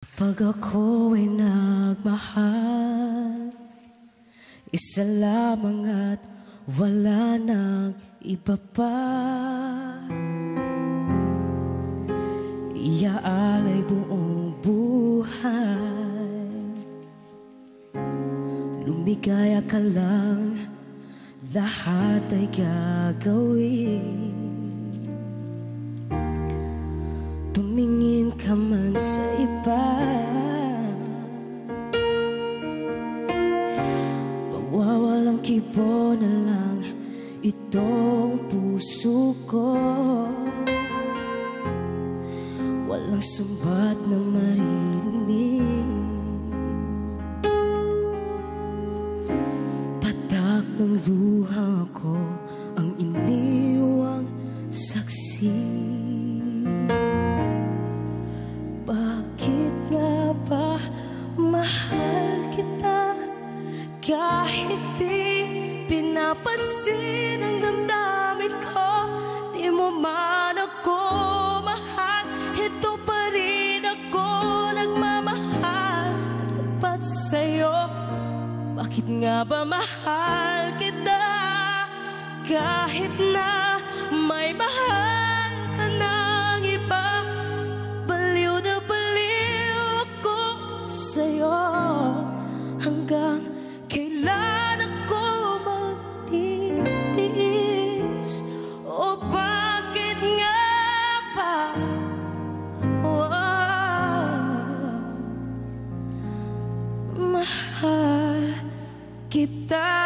Pag ako'y nagmahal, isa lamang at wala nang iba pa. Iaalay buong buhay, lumigaya ka lang, lahat ay gagawin. Tumingin ka man sa iba, pagwawalang kibo na lang itong puso ko. Walang sumbat na maririnig, patak ng luha ko ang iniwang saksi. Bakit nga ba mahal kita kahit di pinapansin ang damdamin ko? Di mo man ako mahal, ito pa rin ako nagmamahal at tapat sa'yo. Bakit nga ba mahal kita kahit na may mahal ka ng iba? Baliw na baliw ako sa'yo. Hanggang kailan ako magtitiis? O bakit nga ba mahal kita?